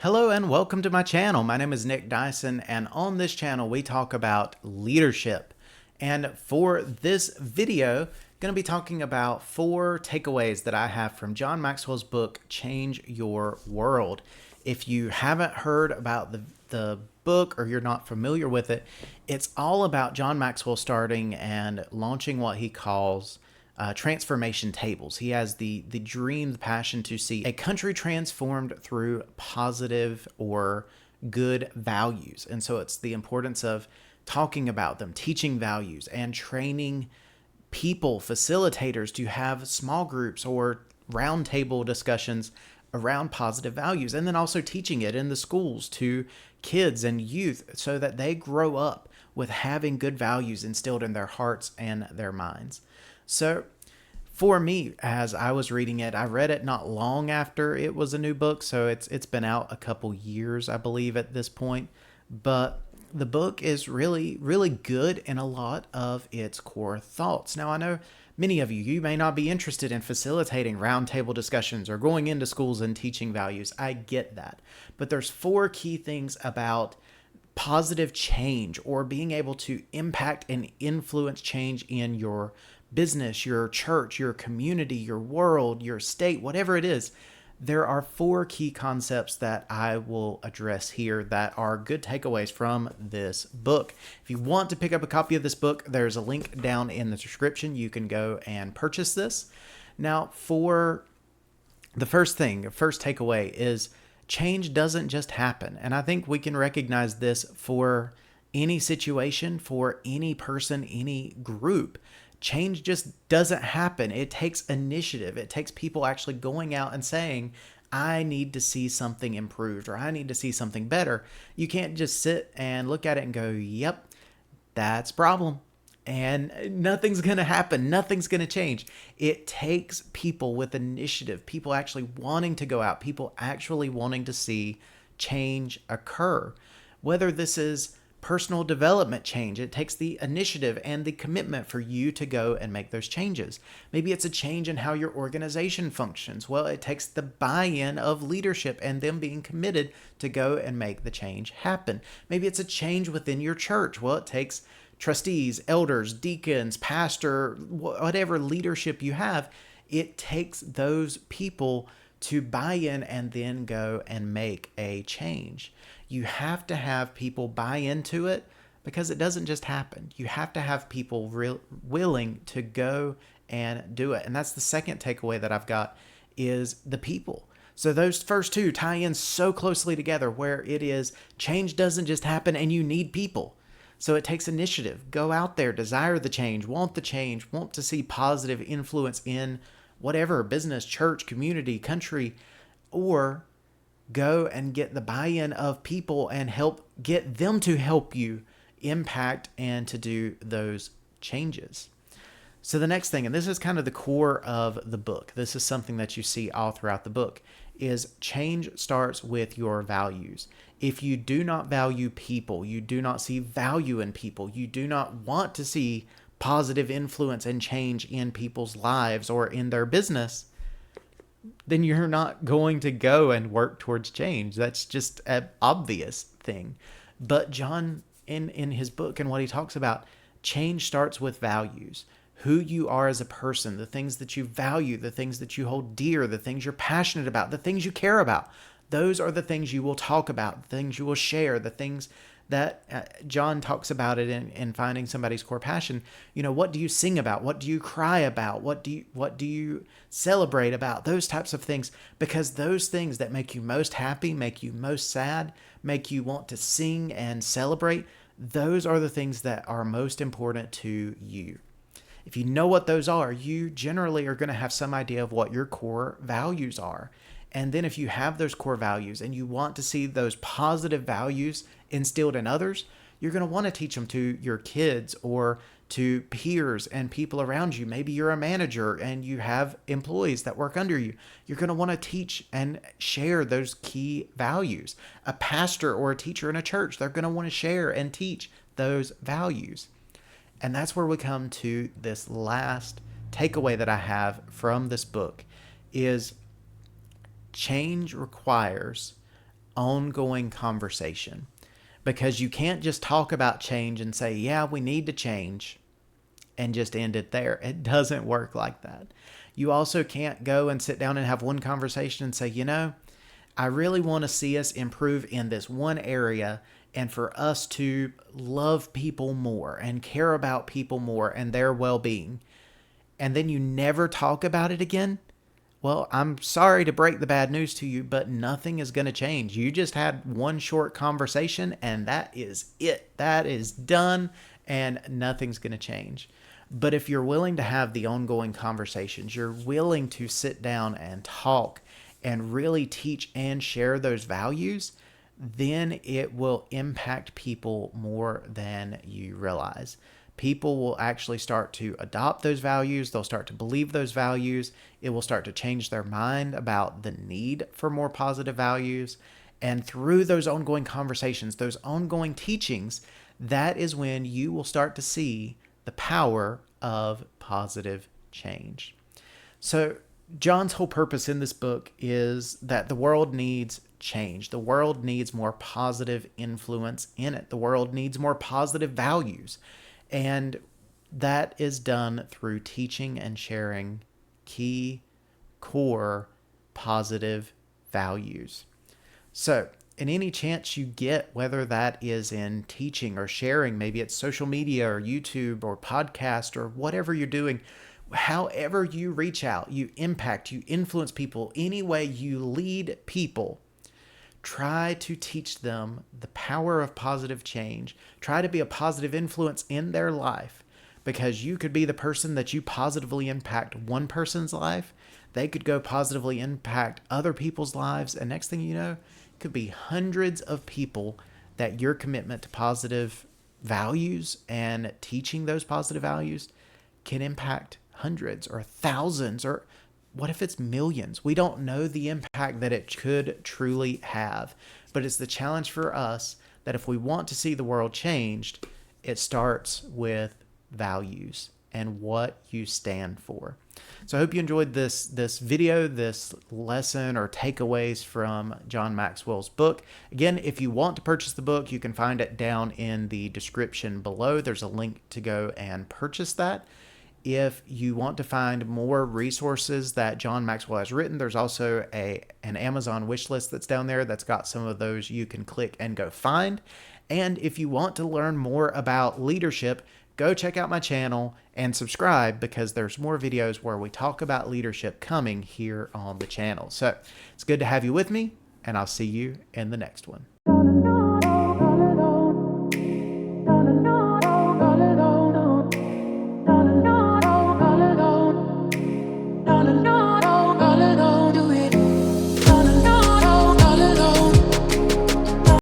Hello and welcome to my channel. My name is Nick Dyson, and on this channel we talk about leadership. And for this video, I'm going to be talking about 4 takeaways that I have from John Maxwell's book, Change Your World. If you haven't heard about the book or you're not familiar with it, it's all about John Maxwell starting and launching what he calls transformation tables. He has the dream, the passion to see a country transformed through positive or good values. And so it's the importance of talking about them, teaching values, and training people, facilitators, to have small groups or roundtable discussions around positive values, and then also teaching it in the schools to kids and youth so that they grow up with having good values instilled in their hearts and their minds. So for me, as I was reading it, I read it not long after it was a new book, so it's been out a couple years, I believe, at this point. But the book is really, really good in a lot of its core thoughts. Now, I know many of you may not be interested in facilitating roundtable discussions or going into schools and teaching values. I get that. But there's 4 key things about positive change, or being able to impact and influence change in your business, your church, your community, your world, your state, whatever it is. There are 4 key concepts that I will address here that are good takeaways from this book. If you want to pick up a copy of this book, there's a link down in the description. You can go and purchase this. Now, for the first takeaway is change doesn't just happen. And I think we can recognize this for any situation, for any person, any group. Change just doesn't happen. It takes initiative. It takes people actually going out and saying, I need to see something improved, or I need to see something better. You can't just sit and look at it and go, yep, that's a problem. And nothing's going to happen. Nothing's going to change. It takes people with initiative, people actually wanting to go out, people actually wanting to see change occur. Whether this is personal development change, it takes the initiative and the commitment for you to go and make those changes. Maybe it's a change in how your organization functions. Well, it takes the buy-in of leadership and them being committed to go and make the change happen. Maybe it's a change within your church. Well, it takes trustees, elders, deacons, pastor, whatever leadership you have. It takes those people to buy in and then go and make a change. You have to have people buy into it, because it doesn't just happen. You have to have people willing to go and do it. And that's the second takeaway that I've got, is the people. So those first 2 tie in so closely together, where it is change doesn't just happen and you need people. So it takes initiative. Go out there, desire the change, want to see positive influence in whatever business, church, community, country, or go and get the buy-in of people and help get them to help you impact and to do those changes. So the next thing, and this is kind of the core of the book, this is something that you see all throughout the book, is change starts with your values. If you do not value people, you do not see value in people, you do not want to see positive influence and change in people's lives or in their business, then you're not going to go and work towards change. That's just an obvious thing. But John, in his book and what he talks about, change starts with values. Who you are as a person, the things that you value, the things that you hold dear, the things you're passionate about, the things you care about. Those are the things you will talk about, the things you will share, the things that John talks about it in finding somebody's core passion. You know, what do you sing about? What do you cry about? What do you celebrate about? Those types of things, because those things that make you most happy, make you most sad, make you want to sing and celebrate, those are the things that are most important to you. If you know what those are, you generally are going to have some idea of what your core values are. And then if you have those core values and you want to see those positive values instilled in others, you're going to want to teach them to your kids or to peers and people around you. Maybe you're a manager and you have employees that work under you. You're going to want to teach and share those key values. A pastor or a teacher in a church, they're going to want to share and teach those values. And that's where we come to this last takeaway that I have from this book, is change requires ongoing conversation, because you can't just talk about change and say, yeah, we need to change, and just end it there. It doesn't work like that. You also can't go and sit down and have one conversation and say, I really want to see us improve in this one area, and for us to love people more and care about people more and their well-being. And then you never talk about it again. Well, I'm sorry to break the bad news to you, but nothing is going to change. You just had one short conversation, and that is it. That is done, and nothing's going to change. But if you're willing to have the ongoing conversations, you're willing to sit down and talk and really teach and share those values, then it will impact people more than you realize. People will actually start to adopt those values. They'll start to believe those values. It will start to change their mind about the need for more positive values. And through those ongoing conversations, those ongoing teachings, that is when you will start to see the power of positive change. So John's whole purpose in this book is that the world needs change. The world needs more positive influence in it. The world needs more positive values. And that is done through teaching and sharing key, core, positive values. So in any chance you get, whether that is in teaching or sharing, maybe it's social media or YouTube or podcast or whatever you're doing, however you reach out, you impact, you influence people, any way you lead people, try to teach them the power of positive change. Try to be a positive influence in their life, because you could be the person that you positively impact one person's life. They could go positively impact other people's lives. And next thing you know, it could be hundreds of people that your commitment to positive values and teaching those positive values can impact hundreds or thousands, or what if it's millions? We don't know the impact that it could truly have. But it's the challenge for us that if we want to see the world changed, it starts with values and what you stand for. So I hope you enjoyed this video, this lesson or takeaways from John Maxwell's book. Again, if you want to purchase the book, you can find it down in the description below. There's a link to go and purchase that. If you want to find more resources that John Maxwell has written, there's also an Amazon wish list that's down there that's got some of those you can click and go find. And if you want to learn more about leadership, go check out my channel and subscribe, because there's more videos where we talk about leadership coming here on the channel. So it's good to have you with me, and I'll see you in the next one.